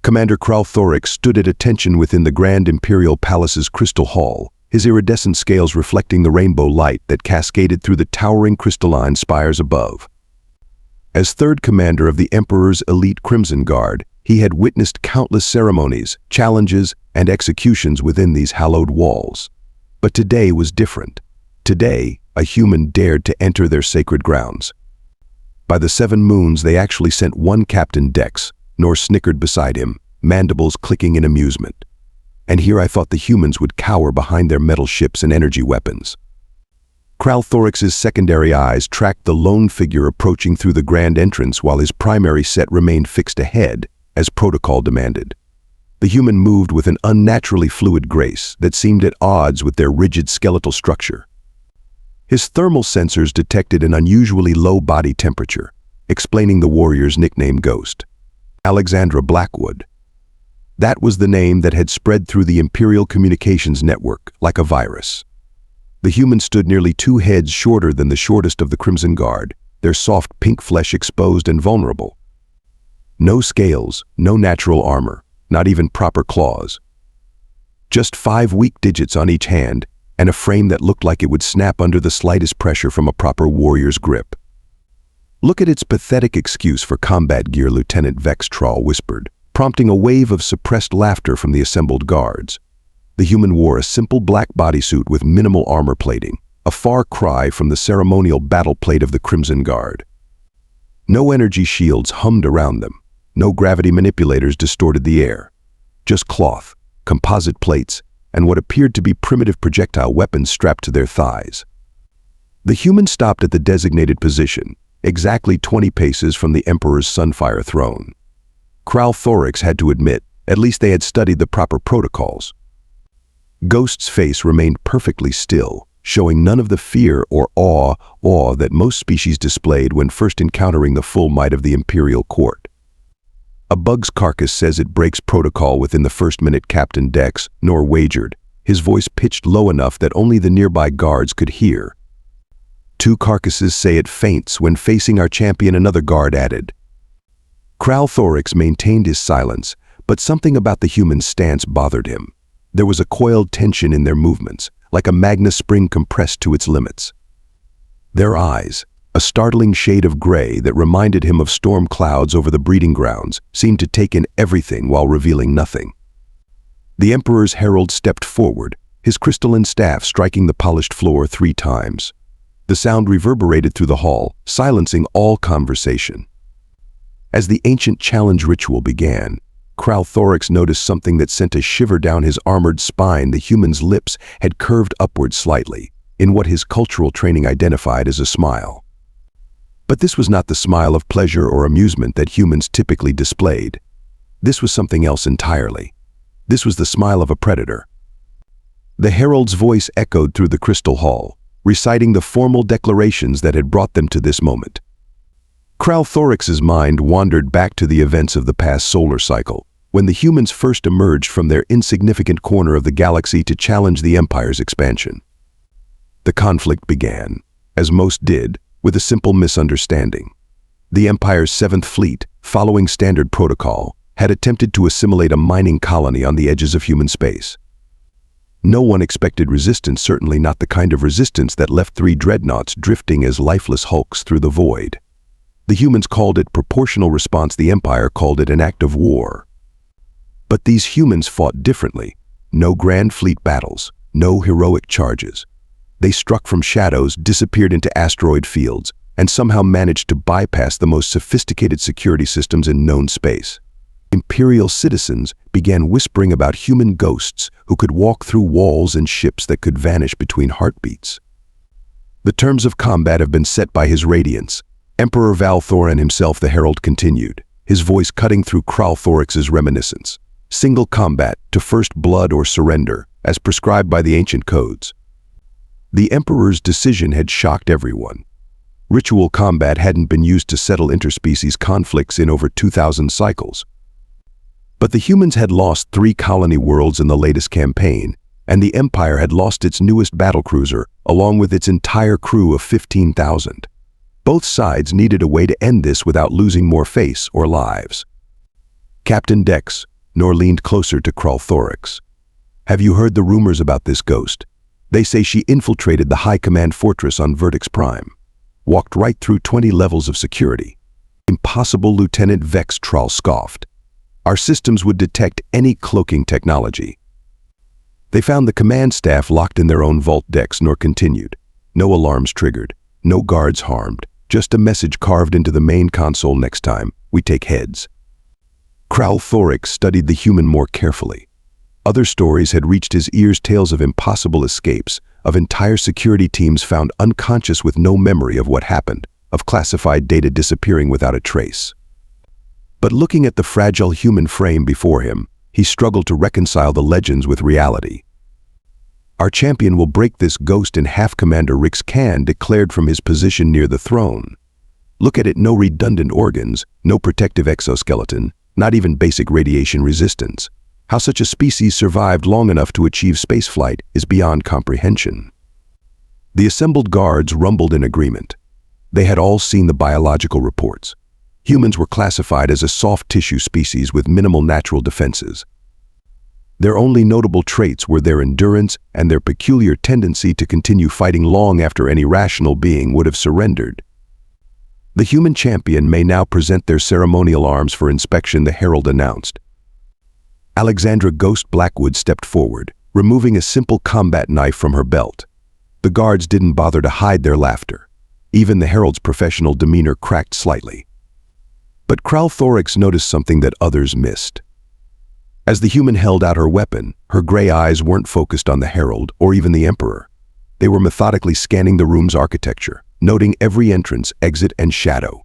Commander Kral'thorix stood at attention within the Grand Imperial Palace's crystal hall, his iridescent scales reflecting the rainbow light that cascaded through the towering crystalline spires above. As third commander of the Emperor's elite Crimson Guard, he had witnessed countless ceremonies, challenges, and executions within these hallowed walls. But today was different. Today, a human dared to enter their sacred grounds. By the 7 moons, they actually sent one Captain Dex, nor snickered beside him, mandibles clicking in amusement. And here I thought the humans would cower behind their metal ships and energy weapons. Kral'thorix's secondary eyes tracked the lone figure approaching through the grand entrance while his primary set remained fixed ahead, as protocol demanded. The human moved with an unnaturally fluid grace that seemed at odds with their rigid skeletal structure. His thermal sensors detected an unusually low body temperature, explaining the warrior's nickname Ghost. Alexandra Blackwood. That was the name that had spread through the Imperial communications network like a virus. The human stood nearly 2 heads shorter than the shortest of the Crimson Guard, their soft pink flesh exposed and vulnerable. No scales, no natural armor, not even proper claws. Just 5 weak digits on each hand, and a frame that looked like it would snap under the slightest pressure from a proper warrior's grip. "Look at its pathetic excuse for combat gear," Lieutenant Vex Trawl whispered, prompting a wave of suppressed laughter from the assembled guards. The human wore a simple black bodysuit with minimal armor plating, a far cry from the ceremonial battle plate of the Crimson Guard. No energy shields hummed around them, no gravity manipulators distorted the air. Just cloth, composite plates, and what appeared to be primitive projectile weapons strapped to their thighs. The human stopped at the designated position, exactly 20 paces from the Emperor's Sunfire throne. Kral'thorix had to admit, at least they had studied the proper protocols. Ghost's face remained perfectly still, showing none of the fear or awe that most species displayed when first encountering the full might of the Imperial court. "A bug's carcass says it breaks protocol within the first minute," Captain Dex Nor wagered, his voice pitched low enough that only the nearby guards could hear. "2 carcasses say it faints when facing our champion," another guard added. Kral'thorix maintained his silence, but something about the human's stance bothered him. There was a coiled tension in their movements, like a magna spring compressed to its limits. Their eyes, a startling shade of gray that reminded him of storm clouds over the breeding grounds, seemed to take in everything while revealing nothing. The Emperor's herald stepped forward, his crystalline staff striking the polished floor 3 times. The sound reverberated through the hall, silencing all conversation. As the ancient challenge ritual began, Kral'thorix noticed something that sent a shiver down his armored spine. The human's lips had curved upward slightly, in what his cultural training identified as a smile. But this was not the smile of pleasure or amusement that humans typically displayed. This was something else entirely. This was the smile of a predator. The herald's voice echoed through the crystal hall, reciting the formal declarations that had brought them to this moment. Kral'thorix's mind wandered back to the events of the past solar cycle, when the humans first emerged from their insignificant corner of the galaxy to challenge the Empire's expansion. The conflict began, as most did, with a simple misunderstanding. The Empire's 7th Fleet, following standard protocol, had attempted to assimilate a mining colony on the edges of human space. No one expected resistance, certainly not the kind of resistance that left 3 dreadnoughts drifting as lifeless hulks through the void. The humans called it proportional response, the Empire called it an act of war. But these humans fought differently. No grand fleet battles, no heroic charges. They struck from shadows, disappeared into asteroid fields, and somehow managed to bypass the most sophisticated security systems in known space. Imperial citizens began whispering about human ghosts who could walk through walls and ships that could vanish between heartbeats. "The terms of combat have been set by His Radiance, Emperor Valthoran himself," the herald continued, his voice cutting through Kral'thorix's reminiscence. "Single combat, to first blood or surrender, as prescribed by the ancient codes." The Emperor's decision had shocked everyone. Ritual combat hadn't been used to settle interspecies conflicts in over 2,000 cycles. But the humans had lost 3 colony worlds in the latest campaign, and the Empire had lost its newest battlecruiser, along with its entire crew of 15,000. Both sides needed a way to end this without losing more face or lives. Captain Dex, nor leaned closer to Kral'thorix. "Have you heard the rumors about this ghost? They say she infiltrated the high command fortress on Vertex Prime. Walked right through 20 levels of security." "Impossible," Lieutenant Vex Tral scoffed. "Our systems would detect any cloaking technology." They found the command staff locked in their own vault decks, nor continued. No alarms triggered, no guards harmed, just a message carved into the main console: "Next time, we take heads." Kral'thorix studied the human more carefully. Other stories had reached his ears, tales of impossible escapes, of entire security teams found unconscious with no memory of what happened, of classified data disappearing without a trace. But looking at the fragile human frame before him, he struggled to reconcile the legends with reality. "Our champion will break this ghost in half," Commander Rix Khan declared from his position near the throne. "Look at it, no redundant organs, no protective exoskeleton, not even basic radiation resistance. How such a species survived long enough to achieve spaceflight is beyond comprehension." The assembled guards rumbled in agreement. They had all seen the biological reports. Humans were classified as a soft tissue species with minimal natural defenses. Their only notable traits were their endurance and their peculiar tendency to continue fighting long after any rational being would have surrendered. "The human champion may now present their ceremonial arms for inspection," the herald announced. Alexandra Ghost Blackwood stepped forward, removing a simple combat knife from her belt. The guards didn't bother to hide their laughter. Even the herald's professional demeanor cracked slightly. But Kral'thorix noticed something that others missed. As the human held out her weapon, her gray eyes weren't focused on the herald or even the Emperor. They were methodically scanning the room's architecture, noting every entrance, exit, and shadow.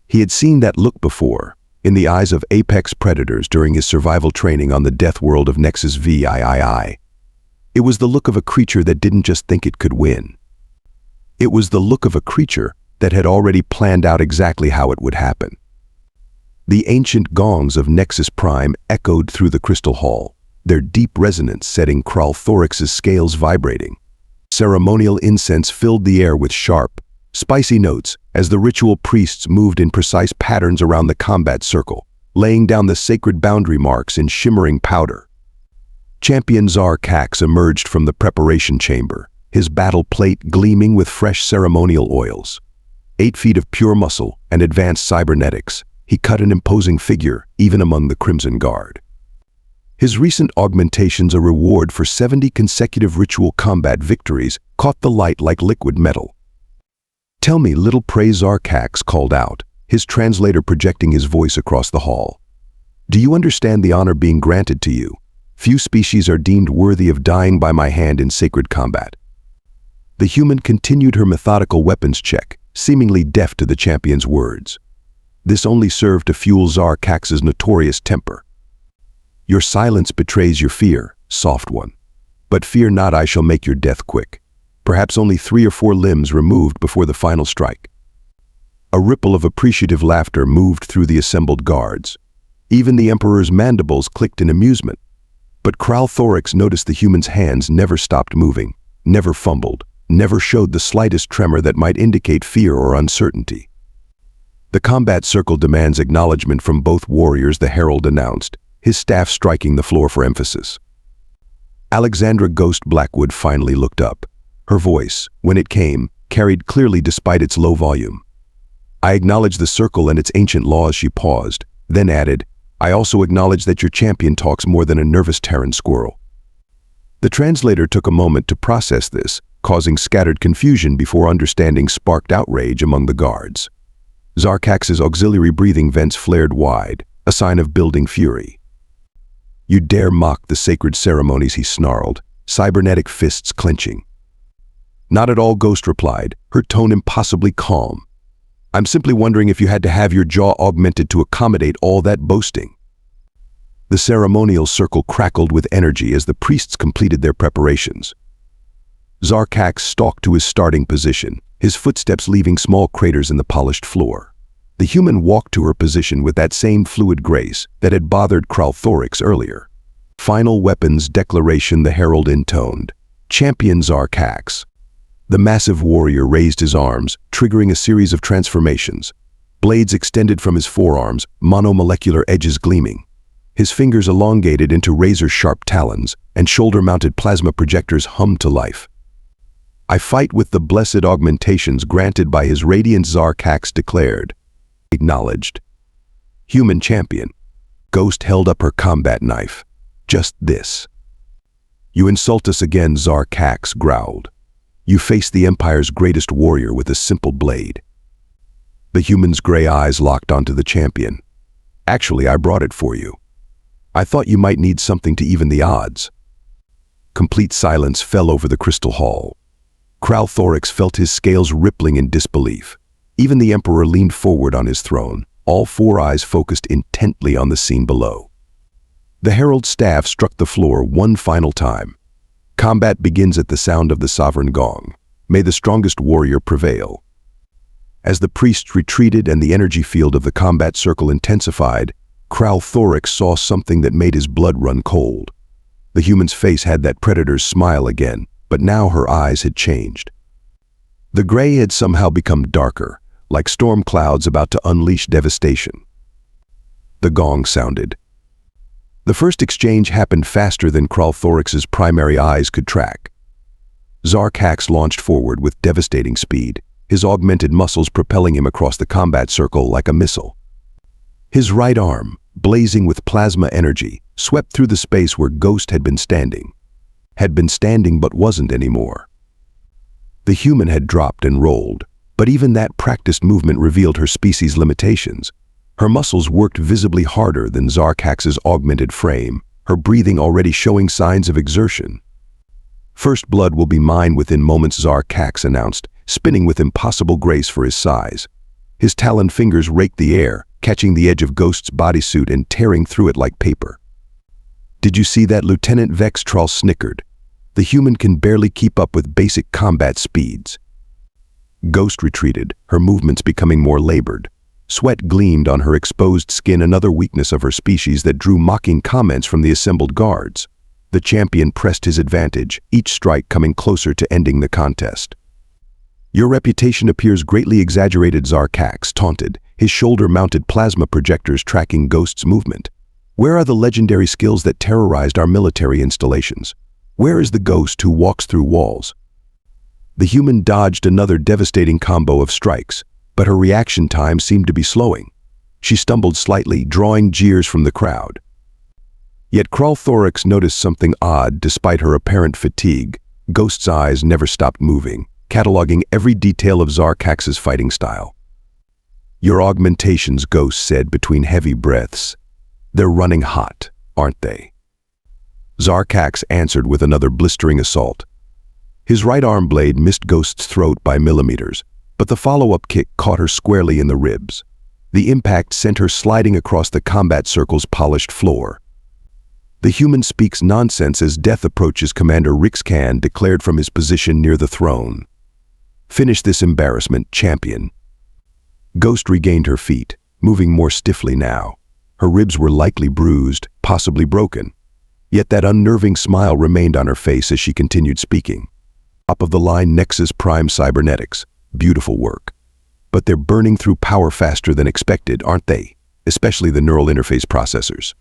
He had seen that look before, in the eyes of apex predators during his survival training on the death world of Nexus VIII. It was the look of a creature that didn't just think it could win. It was the look of a creature that had already planned out exactly how it would happen. The ancient gongs of Nexus Prime echoed through the crystal hall, their deep resonance setting Kral'thorix's scales vibrating. Ceremonial incense filled the air with sharp, spicy notes as the ritual priests moved in precise patterns around the combat circle, laying down the sacred boundary marks in shimmering powder. Champion Zar'kax emerged from the preparation chamber, his battle plate gleaming with fresh ceremonial oils. 8 feet of pure muscle and advanced cybernetics, he cut an imposing figure even among the Crimson Guard. His recent augmentations, a reward for 70 consecutive ritual combat victories, caught the light like liquid metal. "Tell me, little prey," Zar'kax called out, his translator projecting his voice across the hall. "Do you understand the honor being granted to you? Few species are deemed worthy of dying by my hand in sacred combat." The human continued her methodical weapons check, seemingly deaf to the champion's words. This only served to fuel Zar'kax's notorious temper. "Your silence betrays your fear, soft one. But fear not, I shall make your death quick. Perhaps only 3 or 4 limbs removed before the final strike." A ripple of appreciative laughter moved through the assembled guards. Even the Emperor's mandibles clicked in amusement. But Kral'thorix noticed the human's hands never stopped moving, never fumbled, never showed the slightest tremor that might indicate fear or uncertainty. "The combat circle demands acknowledgement from both warriors," the herald announced, his staff striking the floor for emphasis. Alexandra Ghost Blackwood finally looked up. Her voice, when it came, carried clearly despite its low volume. "I acknowledge the circle and its ancient laws," she paused, then added, "I also acknowledge that your champion talks more than a nervous Terran squirrel." The translator took a moment to process this, causing scattered confusion before understanding sparked outrage among the guards. Zar'kax's auxiliary breathing vents flared wide, a sign of building fury. "You dare mock the sacred ceremonies," he snarled, cybernetic fists clenching. "Not at all," Ghost replied, her tone impossibly calm. "I'm simply wondering if you had to have your jaw augmented to accommodate all that boasting." The ceremonial circle crackled with energy as the priests completed their preparations. Zar'kax stalked to his starting position, his footsteps leaving small craters in the polished floor. The human walked to her position with that same fluid grace that had bothered Kral'thorix earlier. "Final weapons declaration," the herald intoned. "Champion Zar'kax." The massive warrior raised his arms, triggering a series of transformations. Blades extended from his forearms, monomolecular edges gleaming. His fingers elongated into razor-sharp talons, and shoulder-mounted plasma projectors hummed to life. "I fight with the blessed augmentations granted by his radiant," Zar'kax declared. Acknowledged. "Human champion." Ghost held up her combat knife. "Just this." "You insult us again," Zar'kax growled. "You face the Empire's greatest warrior with a simple blade." The human's gray eyes locked onto the champion. "Actually, I brought it for you. I thought you might need something to even the odds." Complete silence fell over the crystal hall. Kral'thorix felt his scales rippling in disbelief. Even the Emperor leaned forward on his throne, all four eyes focused intently on the scene below. The herald's staff struck the floor one final time. "Combat begins at the sound of the sovereign gong. May the strongest warrior prevail." As the priests retreated and the energy field of the combat circle intensified, Kral'thorix saw something that made his blood run cold. The human's face had that predator's smile again, but now her eyes had changed. The gray had somehow become darker, like storm clouds about to unleash devastation. The gong sounded. The first exchange happened faster than Kral'thorix's primary eyes could track. Zar'kax launched forward with devastating speed, his augmented muscles propelling him across the combat circle like a missile. His right arm, blazing with plasma energy, swept through the space where Ghost had been standing. Had been standing but wasn't anymore. The human had dropped and rolled, but even that practiced movement revealed her species' limitations. Her muscles worked visibly harder than Zar'kax's augmented frame, her breathing already showing signs of exertion. "First blood will be mine within moments," Zar'kax announced, spinning with impossible grace for his size. His taloned fingers raked the air, catching the edge of Ghost's bodysuit and tearing through it like paper. "Did you see that?" Lieutenant Vextrol snickered. "The human can barely keep up with basic combat speeds." Ghost retreated, her movements becoming more labored. Sweat gleamed on her exposed skin, another weakness of her species that drew mocking comments from the assembled guards. The champion pressed his advantage, each strike coming closer to ending the contest. "Your reputation appears greatly exaggerated," Zar'kax taunted, his shoulder-mounted plasma projectors tracking Ghost's movement. "Where are the legendary skills that terrorized our military installations? Where is the Ghost who walks through walls?" The human dodged another devastating combo of strikes, but her reaction time seemed to be slowing. She stumbled slightly, drawing jeers from the crowd. Yet Kral'thorix noticed something odd despite her apparent fatigue. Ghost's eyes never stopped moving, cataloging every detail of Zar'kax's fighting style. "Your augmentations," Ghost said between heavy breaths. "They're running hot, aren't they?" Zar'kax answered with another blistering assault. His right arm blade missed Ghost's throat by millimeters, but the follow-up kick caught her squarely in the ribs. The impact sent her sliding across the combat circle's polished floor. "The human speaks nonsense as death approaches," Commander Kral'thorix declared from his position near the throne. "Finish this embarrassment, champion." Ghost regained her feet, moving more stiffly now. Her ribs were likely bruised, possibly broken. Yet that unnerving smile remained on her face as she continued speaking. "Top of the line Nexus Prime Cybernetics. Beautiful work. But they're burning through power faster than expected, aren't they? Especially the neural interface processors."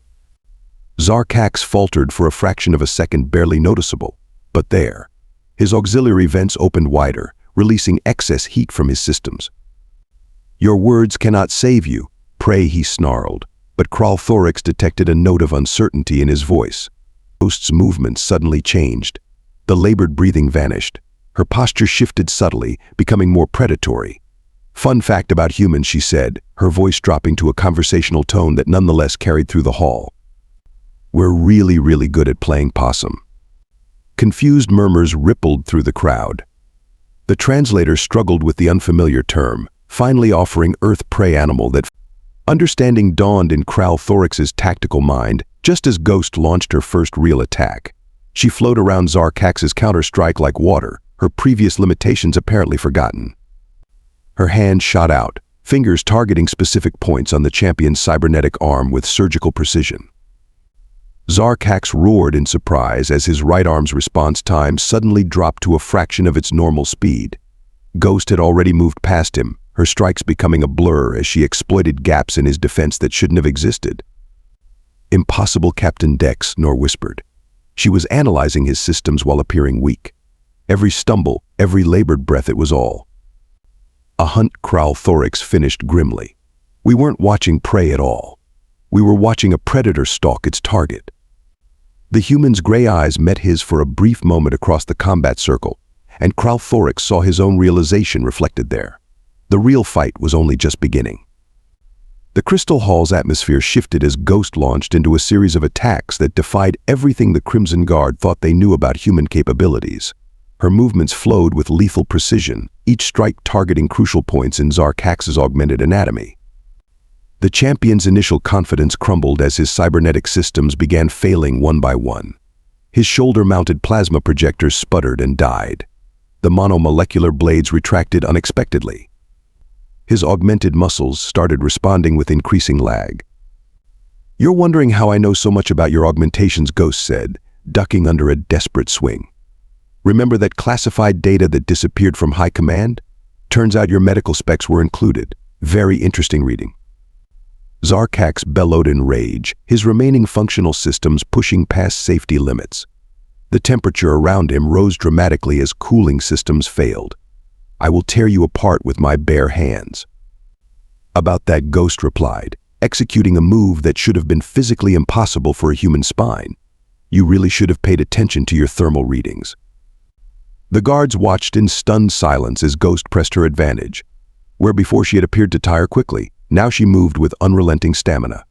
Zar'kax faltered for a fraction of a second, barely noticeable. But there. His auxiliary vents opened wider, releasing excess heat from his systems. "Your words cannot save you," he snarled, but Kral'thorix detected a note of uncertainty in his voice. Ghost's movements suddenly changed. The labored breathing vanished. Her posture shifted subtly, becoming more predatory. "Fun fact about humans," she said, her voice dropping to a conversational tone that nonetheless carried through the hall. "We're really good at playing possum." Confused murmurs rippled through the crowd. The translator struggled with the unfamiliar term, finally offering Earth prey animal that understanding dawned in Kral'thorix's tactical mind just as Ghost launched her first real attack. She flowed around Zar'kax's counter-strike like water, her previous limitations apparently forgotten. Her hand shot out, fingers targeting specific points on the champion's cybernetic arm with surgical precision. Zar'kax roared in surprise as his right arm's response time suddenly dropped to a fraction of its normal speed. Ghost had already moved past him, her strikes becoming a blur as she exploited gaps in his defense that shouldn't have existed. Impossible, Captain Dex, Nor whispered. She was analyzing his systems while appearing weak. Every stumble, every labored breath, it was all a hunt. Kral'thorix finished grimly. We weren't watching prey at all. We were watching a predator stalk its target. The human's gray eyes met his for a brief moment across the combat circle, and Kral'thorix saw his own realization reflected there. The real fight was only just beginning. The Crystal Hall's atmosphere shifted as Ghost launched into a series of attacks that defied everything the Crimson Guard thought they knew about human capabilities. Her movements flowed with lethal precision, each strike targeting crucial points in Zar'kax's augmented anatomy. The champion's initial confidence crumbled as his cybernetic systems began failing one by one. His shoulder-mounted plasma projectors sputtered and died. The monomolecular blades retracted unexpectedly. His augmented muscles started responding with increasing lag. "You're wondering how I know so much about your augmentations," Ghost said, ducking under a desperate swing. "Remember that classified data that disappeared from High Command? Turns out your medical specs were included. Very interesting reading." Zar'kax bellowed in rage, his remaining functional systems pushing past safety limits. The temperature around him rose dramatically as cooling systems failed. "I will tear you apart with my bare hands." "About that," Ghost replied, executing a move that should have been physically impossible for a human spine. "You really should have paid attention to your thermal readings." The guards watched in stunned silence as Ghost pressed her advantage. Where before she had appeared to tire quickly, now she moved with unrelenting stamina.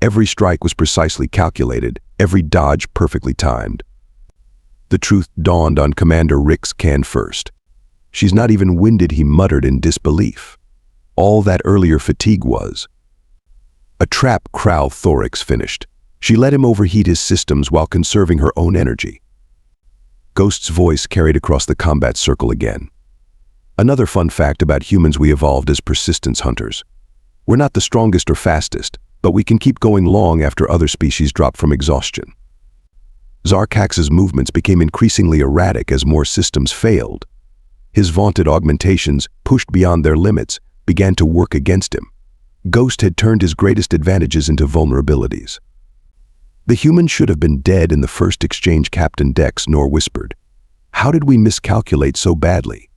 Every strike was precisely calculated, every dodge perfectly timed. The truth dawned on Commander Kral'thorix first. "She's not even winded," he muttered in disbelief. All that earlier fatigue was a trap. Kral'thorix finished. She let him overheat his systems while conserving her own energy. Ghost's voice carried across the combat circle again. "Another fun fact about humans: we evolved as persistence hunters. We're not the strongest or fastest, but we can keep going long after other species drop from exhaustion." Zar'kax's movements became increasingly erratic as more systems failed. His vaunted augmentations, pushed beyond their limits, began to work against him. Ghost had turned his greatest advantages into vulnerabilities. "The human should have been dead in the first exchange," Captain Dex Nor whispered. "How did we miscalculate so badly?"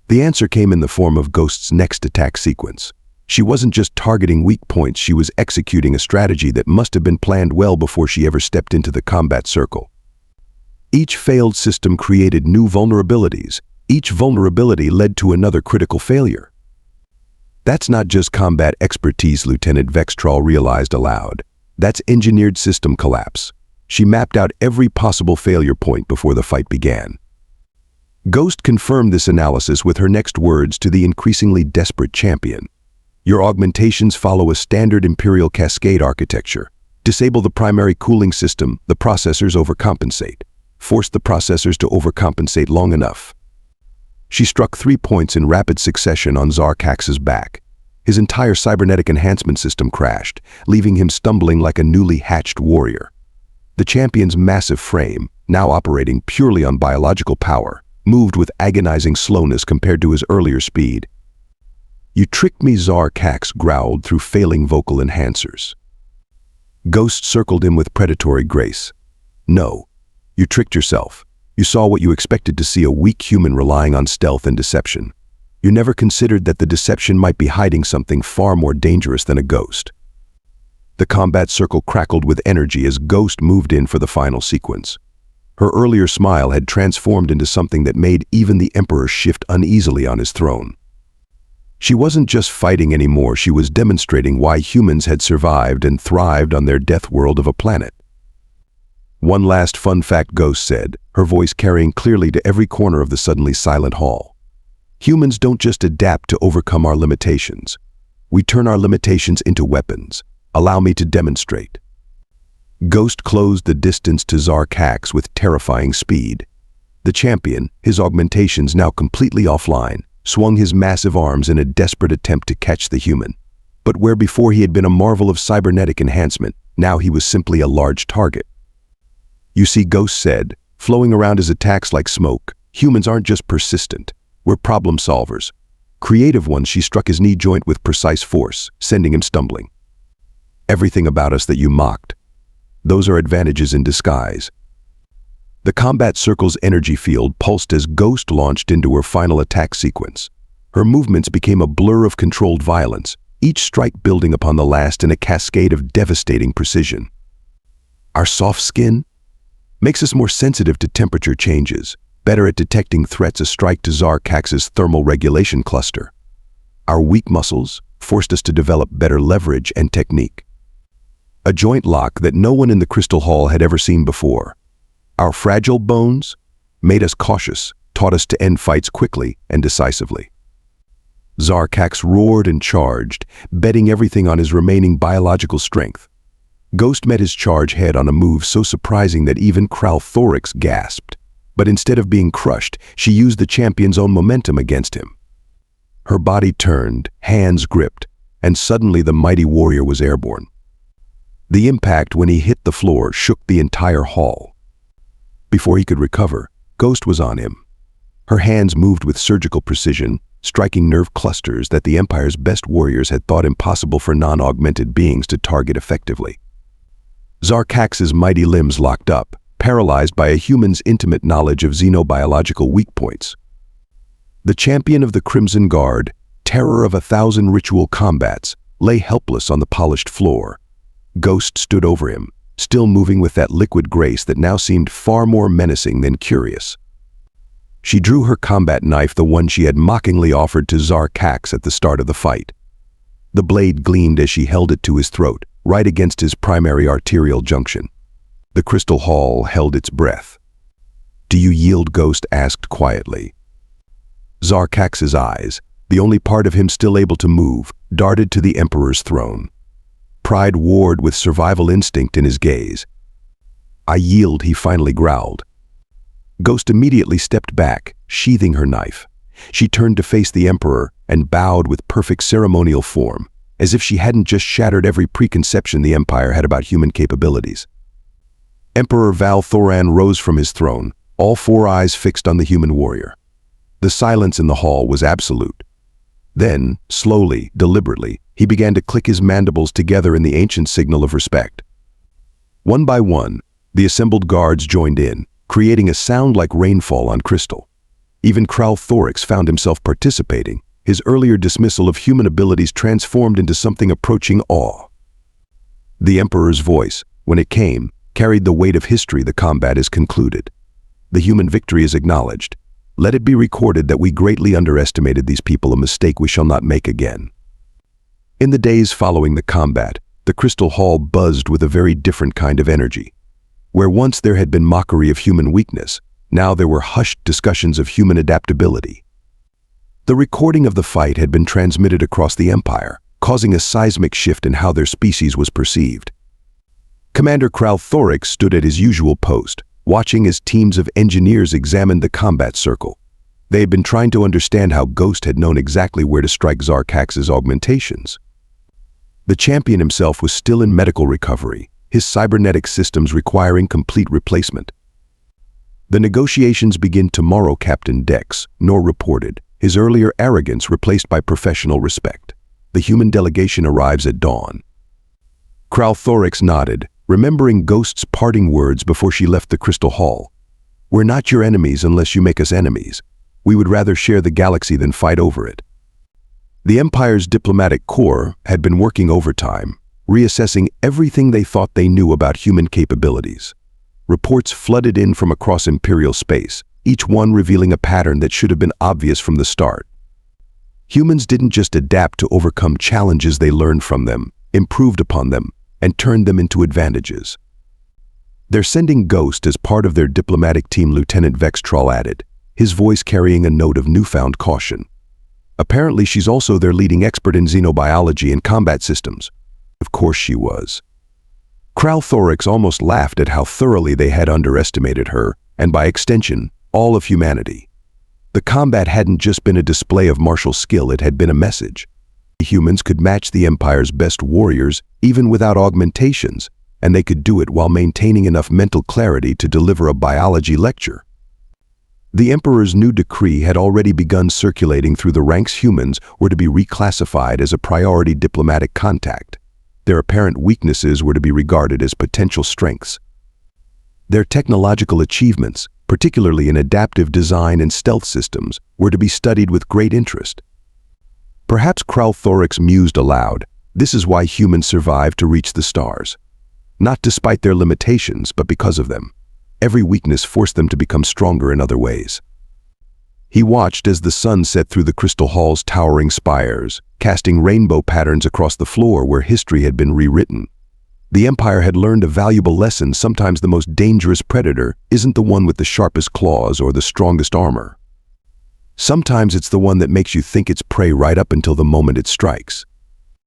The answer came in the form of Ghost's next attack sequence. She wasn't just targeting weak points, she was executing a strategy that must have been planned well before she ever stepped into the combat circle. Each failed system created new vulnerabilities. Each vulnerability led to another critical failure. "That's not just combat expertise," Lieutenant Vextrol realized aloud. "That's engineered system collapse." She mapped out every possible failure point before the fight began. Ghost confirmed this analysis with her next words to the increasingly desperate champion. "Your augmentations follow a standard Imperial cascade architecture. Disable the primary cooling system, the processors overcompensate. Force the processors to overcompensate long enough." She struck 3 points in rapid succession on Zar'kax's back. His entire cybernetic enhancement system crashed, leaving him stumbling like a newly hatched warrior. The champion's massive frame, now operating purely on biological power, moved with agonizing slowness compared to his earlier speed. "You tricked me," Zar'kax growled through failing vocal enhancers. Ghost circled him with predatory grace. "No, you tricked yourself. You saw what you expected to see: a weak human relying on stealth and deception. You never considered that the deception might be hiding something far more dangerous than a ghost." The combat circle crackled with energy as Ghost moved in for the final sequence. Her earlier smile had transformed into something that made even the Emperor shift uneasily on his throne. She wasn't just fighting anymore, she was demonstrating why humans had survived and thrived on their death world of a planet. "One last fun fact," Ghost said, her voice carrying clearly to every corner of the suddenly silent hall. "Humans don't just adapt to overcome our limitations. We turn our limitations into weapons. Allow me to demonstrate." Ghost closed the distance to Zar'kax with terrifying speed. The champion, his augmentations now completely offline, swung his massive arms in a desperate attempt to catch the human. But where before he had been a marvel of cybernetic enhancement, now he was simply a large target. "You see," Ghost said, flowing around his attacks like smoke, "humans aren't just persistent. We're problem solvers. Creative ones." She struck his knee joint with precise force, sending him stumbling. Everything about us that you mocked. Those are advantages in disguise. The combat circle's energy field pulsed as Ghost launched into her final attack sequence. Her movements became a blur of controlled violence, each strike building upon the last in a cascade of devastating precision. Our soft skin makes us more sensitive to temperature changes, better at detecting threats a strike to Zar'kax's thermal regulation cluster. Our weak muscles forced us to develop better leverage and technique. A joint lock that no one in the Crystal Hall had ever seen before. Our fragile bones made us cautious, taught us to end fights quickly and decisively. Zar'kax roared and charged, betting everything on his remaining biological strength. Ghost met his charge head on a move so surprising that even Kral'thorix gasped. But instead of being crushed, she used the champion's own momentum against him. Her body turned, hands gripped, and suddenly the mighty warrior was airborne. The impact when he hit the floor shook the entire hall. Before he could recover, Ghost was on him. Her hands moved with surgical precision, striking nerve clusters that the Empire's best warriors had thought impossible for non-augmented beings to target effectively. Zar'kax's mighty limbs locked up, paralyzed by a human's intimate knowledge of xenobiological weak points. The champion of the Crimson Guard, terror of 1,000 ritual combats, lay helpless on the polished floor. Ghost stood over him, still moving with that liquid grace that now seemed far more menacing than curious. She drew her combat knife, the one she had mockingly offered to Zar'kax at the start of the fight. The blade gleamed as she held it to his throat, right against his primary arterial junction. The Crystal Hall held its breath. "Do you yield?" Ghost asked quietly. Zar'kax's eyes, the only part of him still able to move, darted to the Emperor's throne. Pride warred with survival instinct in his gaze. "I yield," he finally growled. Ghost immediately stepped back, sheathing her knife. She turned to face the Emperor and bowed with perfect ceremonial form, as if she hadn't just shattered every preconception the Empire had about human capabilities. Emperor Val Thoran rose from his throne, all four eyes fixed on the human warrior. The silence in the hall was absolute. Then, slowly, deliberately, he began to click his mandibles together in the ancient signal of respect. One by one, the assembled guards joined in, creating a sound like rainfall on crystal. Even Kral'thorix found himself participating, his earlier dismissal of human abilities transformed into something approaching awe. The Emperor's voice, when it came, carried the weight of history. "The combat is concluded. The human victory is acknowledged. Let it be recorded that we greatly underestimated these people, a mistake we shall not make again." In the days following the combat, the Crystal Hall buzzed with a very different kind of energy. Where once there had been mockery of human weakness, now there were hushed discussions of human adaptability. The recording of the fight had been transmitted across the Empire, causing a seismic shift in how their species was perceived. Commander Kral'thorix stood at his usual post, watching as teams of engineers examined the combat circle. They had been trying to understand how Ghost had known exactly where to strike Zar'kax's augmentations. The champion himself was still in medical recovery, his cybernetic systems requiring complete replacement. "The negotiations begin tomorrow," Captain Dex Nor reported, his earlier arrogance replaced by professional respect. "The human delegation arrives at dawn." Kral'thorix nodded, remembering Ghost's parting words before she left the Crystal Hall. "We're not your enemies unless you make us enemies. We would rather share the galaxy than fight over it." The Empire's diplomatic corps had been working overtime, reassessing everything they thought they knew about human capabilities. Reports flooded in from across Imperial space, each one revealing a pattern that should have been obvious from the start. Humans didn't just adapt to overcome challenges, they learned from them, improved upon them, and turned them into advantages. "They're sending Ghost as part of their diplomatic team," Lieutenant Vextral added, his voice carrying a note of newfound caution. "Apparently she's also their leading expert in xenobiology and combat systems." Of course she was. Kral'thorix almost laughed at how thoroughly they had underestimated her, and by extension, all of humanity. The combat hadn't just been a display of martial skill, it had been a message. Humans could match the Empire's best warriors even without augmentations, and they could do it while maintaining enough mental clarity to deliver a biology lecture. The Emperor's new decree had already begun circulating through the ranks. Humans were to be reclassified as a priority diplomatic contact. their apparent weaknesses were to be regarded as potential strengths. Their technological achievements, particularly in adaptive design and stealth systems, were to be studied with great interest. Perhaps Kral'thorix mused aloud, "This is why humans survived to reach the stars. Not despite their limitations, but because of them. Every weakness forced them to become stronger in other ways." He watched as the sun set through the Crystal Hall's towering spires, casting rainbow patterns across the floor where history had been rewritten. The Empire had learned a valuable lesson: sometimes the most dangerous predator isn't the one with the sharpest claws or the strongest armor. Sometimes it's the one that makes you think it's prey right up until the moment it strikes.